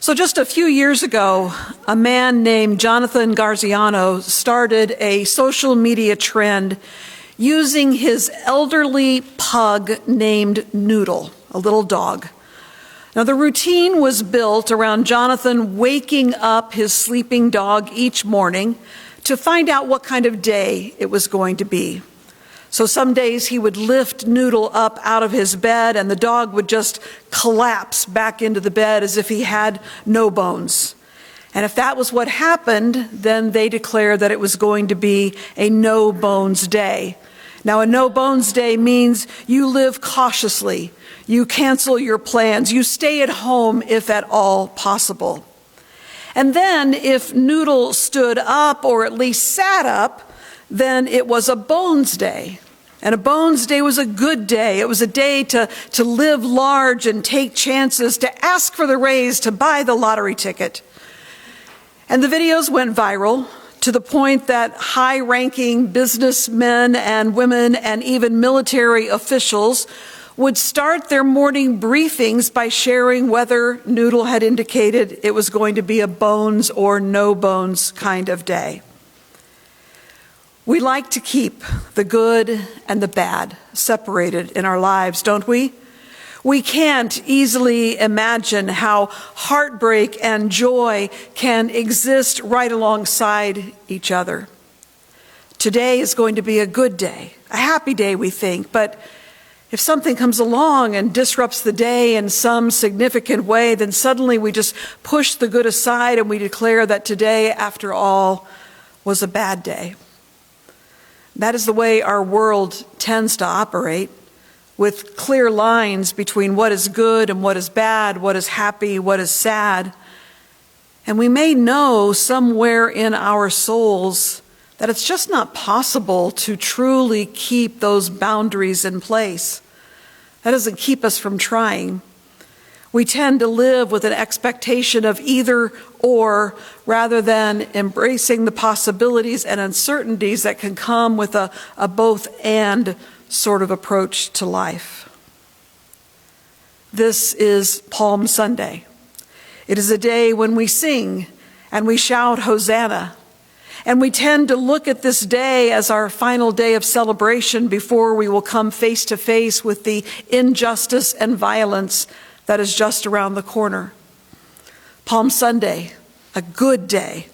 So just a few years ago, a man named Jonathan Garziano started a social media trend using his elderly pug named Noodle, a little dog. Now, the routine was built around Jonathan waking up his sleeping dog each morning to find out what kind of day it was going to be. So some days he would lift Noodle up out of his bed and the dog would just collapse back into the bed as if he had no bones. And if that was what happened, then they declared that it was going to be a no bones day. Now, a no bones day means you live cautiously, you cancel your plans, you stay at home if at all possible. And then if Noodle stood up or at least sat up, then it was a bones day. And a bones day was a good day. It was a day to live large and take chances, to ask for the raise, to buy the lottery ticket. And the videos went viral to the point that high-ranking businessmen and women and even military officials would start their morning briefings by sharing whether Noodle had indicated it was going to be a bones or no bones kind of day. We like to keep the good and the bad separated in our lives, don't we? We can't easily imagine how heartbreak and joy can exist right alongside each other. Today is going to be a good day, a happy day, we think, but if something comes along and disrupts the day in some significant way, then suddenly we just push the good aside and we declare that today, after all, was a bad day. That is the way our world tends to operate, with clear lines between what is good and what is bad, what is happy, what is sad. And we may know somewhere in our souls that it's just not possible to truly keep those boundaries in place. That doesn't keep us from trying. We tend to live with an expectation of either or rather than embracing the possibilities and uncertainties that can come with a both and sort of approach to life. This is Palm Sunday. It is a day when we sing and we shout Hosanna. And we tend to look at this day as our final day of celebration before we will come face to face with the injustice and violence that is just around the corner. Palm Sunday, a good day.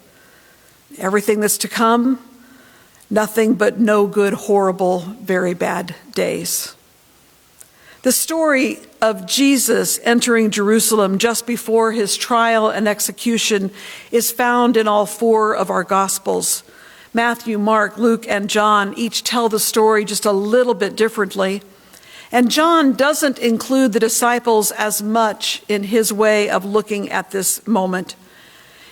Everything that's to come, nothing but no good, horrible, very bad days. The story of Jesus entering Jerusalem just before his trial and execution is found in all four of our Gospels. Matthew, Mark, Luke, and John each tell the story just a little bit differently. And John doesn't include the disciples as much in his way of looking at this moment.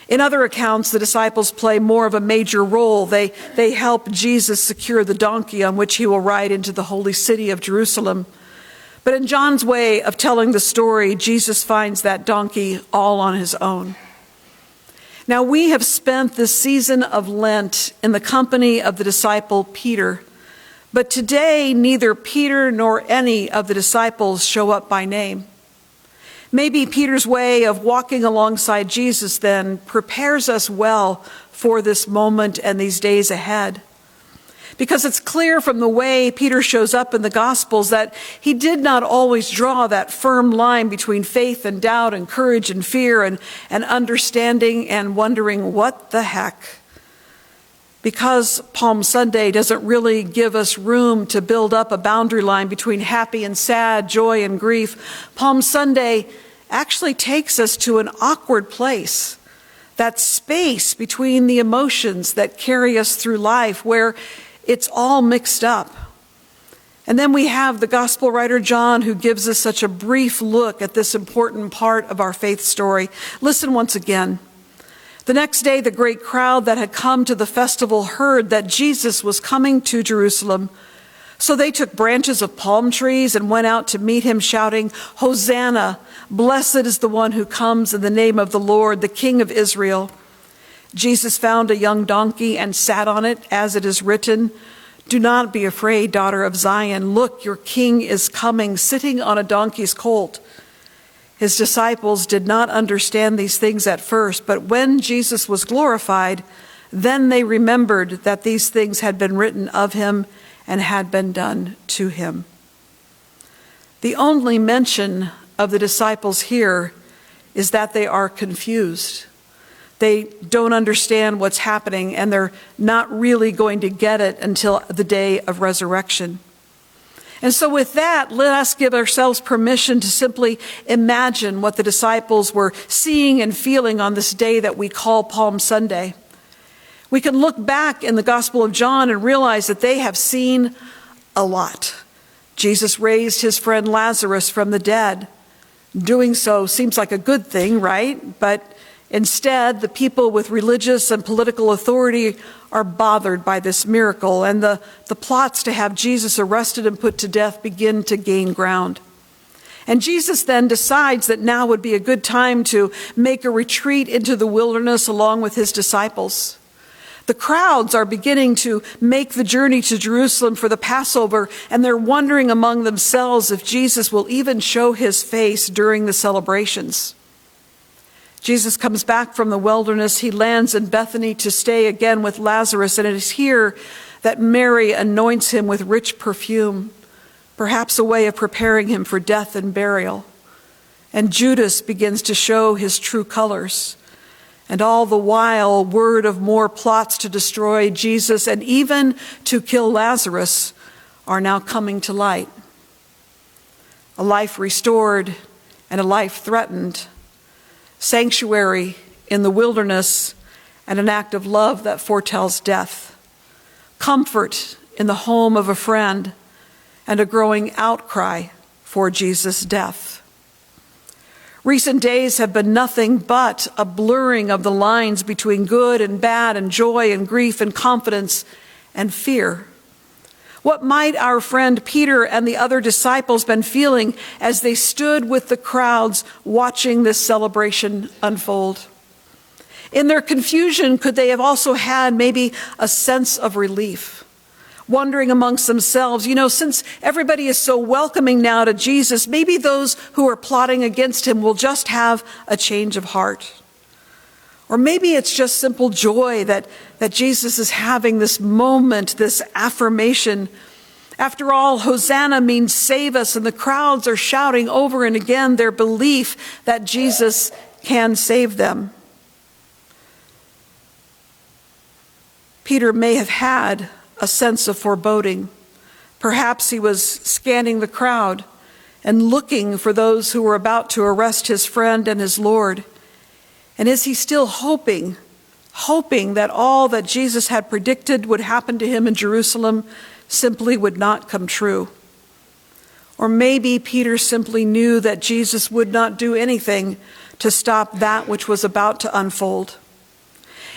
In other accounts, the disciples play more of a major role. They help Jesus secure the donkey on which he will ride into the holy city of Jerusalem. But in John's way of telling the story, Jesus finds that donkey all on his own. Now, we have spent this season of Lent in the company of the disciple Peter. But today, neither Peter nor any of the disciples show up by name. Maybe Peter's way of walking alongside Jesus then prepares us well for this moment and these days ahead. Because it's clear from the way Peter shows up in the Gospels that he did not always draw that firm line between faith and doubt and courage and fear and understanding and wondering what the heck. Because Palm Sunday doesn't really give us room to build up a boundary line between happy and sad, joy and grief, Palm Sunday actually takes us to an awkward place, that space between the emotions that carry us through life where it's all mixed up. And then we have the gospel writer John, who gives us such a brief look at this important part of our faith story. Listen once again. The next day, the great crowd that had come to the festival heard that Jesus was coming to Jerusalem. So they took branches of palm trees and went out to meet him, shouting, "Hosanna! Blessed is the one who comes in the name of the Lord, the King of Israel." Jesus found a young donkey and sat on it, as it is written, "Do not be afraid, daughter of Zion. Look, your king is coming, sitting on a donkey's colt." His disciples did not understand these things at first, but when Jesus was glorified, then they remembered that these things had been written of him and had been done to him. The only mention of the disciples here is that they are confused. They don't understand what's happening, and they're not really going to get it until the day of resurrection. And so with that, let us give ourselves permission to simply imagine what the disciples were seeing and feeling on this day that we call Palm Sunday. We can look back in the Gospel of John and realize that they have seen a lot. Jesus raised his friend Lazarus from the dead. Doing so seems like a good thing, right? But instead, the people with religious and political authority are bothered by this miracle, and the plots to have Jesus arrested and put to death begin to gain ground. And Jesus then decides that now would be a good time to make a retreat into the wilderness along with his disciples. The crowds are beginning to make the journey to Jerusalem for the Passover, and they're wondering among themselves if Jesus will even show his face during the celebrations. Jesus comes back from the wilderness. He lands in Bethany to stay again with Lazarus, and it is here that Mary anoints him with rich perfume, perhaps a way of preparing him for death and burial. And Judas begins to show his true colors. And all the while, word of more plots to destroy Jesus and even to kill Lazarus are now coming to light. A life restored and a life threatened. Sanctuary in the wilderness, and an act of love that foretells death. Comfort in the home of a friend, and a growing outcry for Jesus' death. Recent days have been nothing but a blurring of the lines between good and bad, and joy and grief, and confidence and fear. What might our friend Peter and the other disciples been feeling as they stood with the crowds watching this celebration unfold? In their confusion, could they have also had maybe a sense of relief? Wondering amongst themselves, since everybody is so welcoming now to Jesus, maybe those who are plotting against him will just have a change of heart. Or maybe it's just simple joy that Jesus is having this moment, this affirmation. After all, Hosanna means save us, and the crowds are shouting over and again their belief that Jesus can save them. Peter may have had a sense of foreboding. Perhaps he was scanning the crowd and looking for those who were about to arrest his friend and his Lord. And is he still hoping that all that Jesus had predicted would happen to him in Jerusalem simply would not come true? Or maybe Peter simply knew that Jesus would not do anything to stop that which was about to unfold.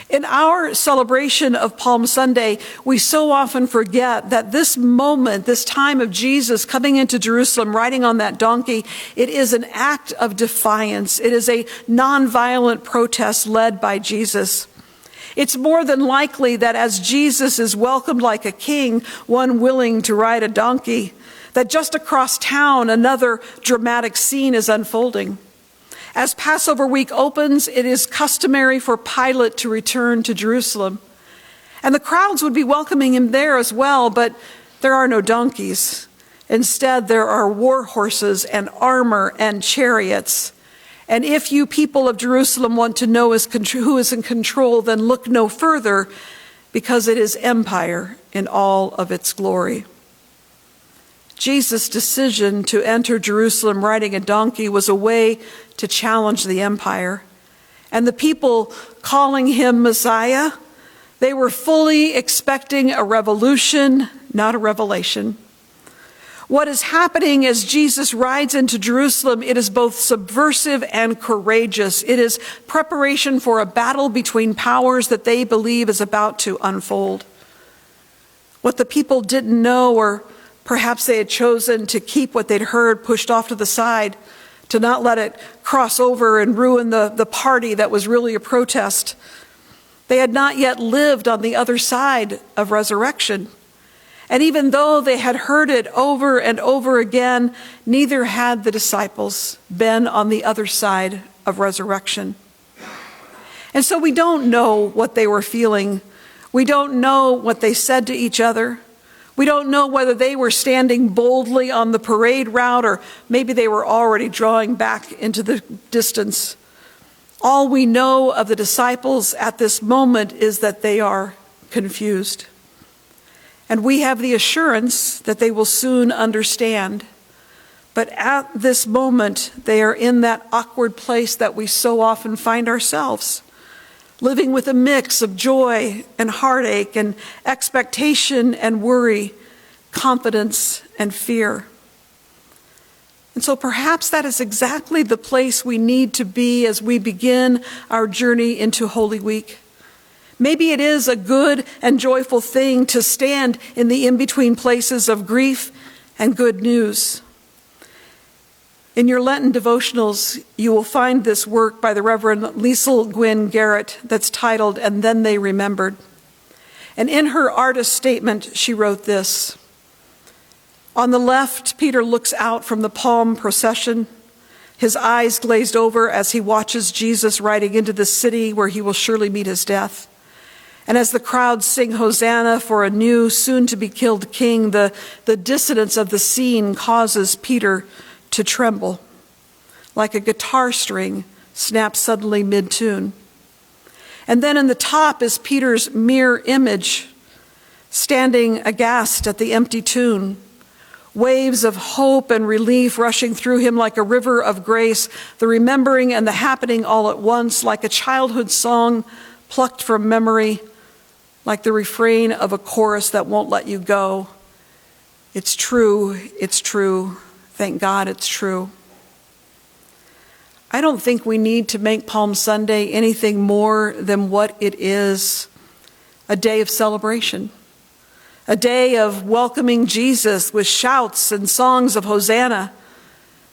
In our celebration of Palm Sunday, we so often forget that this moment, this time of Jesus coming into Jerusalem, riding on that donkey, it is an act of defiance. It is a nonviolent protest led by Jesus. It's more than likely that as Jesus is welcomed like a king, one willing to ride a donkey, that just across town, another dramatic scene is unfolding. As Passover week opens, it is customary for Pilate to return to Jerusalem. And the crowds would be welcoming him there as well, but there are no donkeys. Instead, there are war horses and armor and chariots. And if you people of Jerusalem want to know who is in control, then look no further, because it is empire in all of its glory. Jesus' decision to enter Jerusalem riding a donkey was a way to challenge the empire. And the people calling him Messiah, they were fully expecting a revolution, not a revelation. What is happening as Jesus rides into Jerusalem, it is both subversive and courageous. It is preparation for a battle between powers that they believe is about to unfold. What the people didn't know, or perhaps they had chosen to keep what they'd heard pushed off to the side, to not let it cross over and ruin the party that was really a protest. They had not yet lived on the other side of resurrection. And even though they had heard it over and over again, neither had the disciples been on the other side of resurrection. And so we don't know what they were feeling. We don't know what they said to each other. We don't know whether they were standing boldly on the parade route or maybe they were already drawing back into the distance. All we know of the disciples at this moment is that they are confused. And we have the assurance that they will soon understand. But at this moment, they are in that awkward place that we so often find ourselves, living with a mix of joy and heartache and expectation and worry, confidence and fear. And so perhaps that is exactly the place we need to be as we begin our journey into Holy Week. Maybe it is a good and joyful thing to stand in the in-between places of grief and good news. In your Lenten devotionals, you will find this work by the Reverend Liesl Gwynn Garrett that's titled, "And Then They Remembered." And in her artist statement, she wrote this: "On the left, Peter looks out from the palm procession, his eyes glazed over as he watches Jesus riding into the city where he will surely meet his death. And as the crowds sing Hosanna for a new, soon-to-be-killed king, the dissonance of the scene causes Peter to tremble, like a guitar string snapped suddenly mid-tune. And then in the top is Peter's mirror image, standing aghast at the empty tomb, waves of hope and relief rushing through him like a river of grace, the remembering and the happening all at once, like a childhood song plucked from memory, like the refrain of a chorus that won't let you go. It's true, thank God it's true." I don't think we need to make Palm Sunday anything more than what it is, a day of celebration, a day of welcoming Jesus with shouts and songs of Hosanna,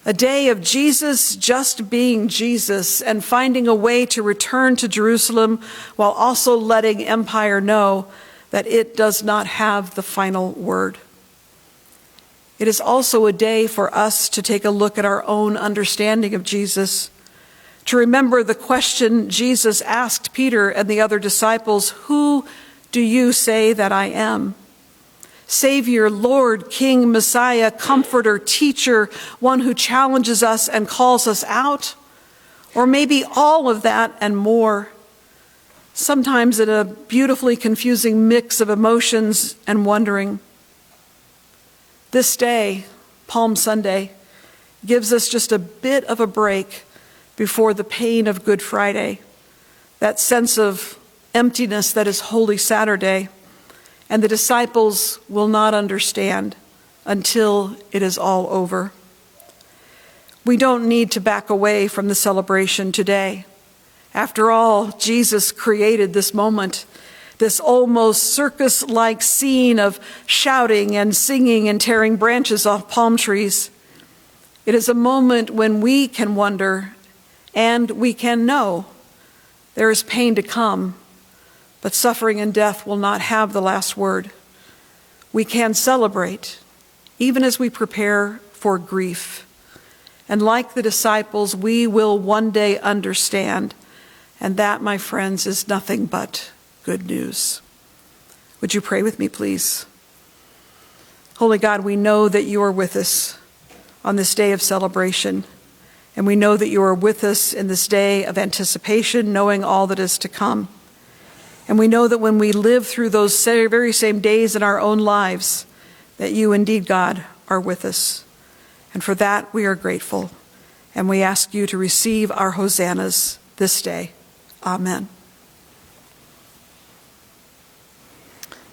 a day of Jesus just being Jesus and finding a way to return to Jerusalem while also letting empire know that it does not have the final word. It is also a day for us to take a look at our own understanding of Jesus, to remember the question Jesus asked Peter and the other disciples, "Who do you say that I am?" Savior, Lord, King, Messiah, Comforter, Teacher, one who challenges us and calls us out? Or maybe all of that and more, sometimes in a beautifully confusing mix of emotions and wondering. This day, Palm Sunday, gives us just a bit of a break before the pain of Good Friday, that sense of emptiness that is Holy Saturday, and the disciples will not understand until it is all over. We don't need to back away from the celebration today. After all, Jesus created this moment, this almost circus-like scene of shouting and singing and tearing branches off palm trees. It is a moment when we can wonder and we can know there is pain to come, but suffering and death will not have the last word. We can celebrate, even as we prepare for grief. And like the disciples, we will one day understand. And that, my friends, is nothing but good news. Would you pray with me, please? Holy God, we know that you are with us on this day of celebration. And we know that you are with us in this day of anticipation, knowing all that is to come. And we know that when we live through those very same days in our own lives, that you indeed, God, are with us. And for that we are grateful. And we ask you to receive our hosannas this day. Amen.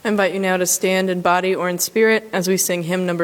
I invite you now to stand in body or in spirit as we sing hymn number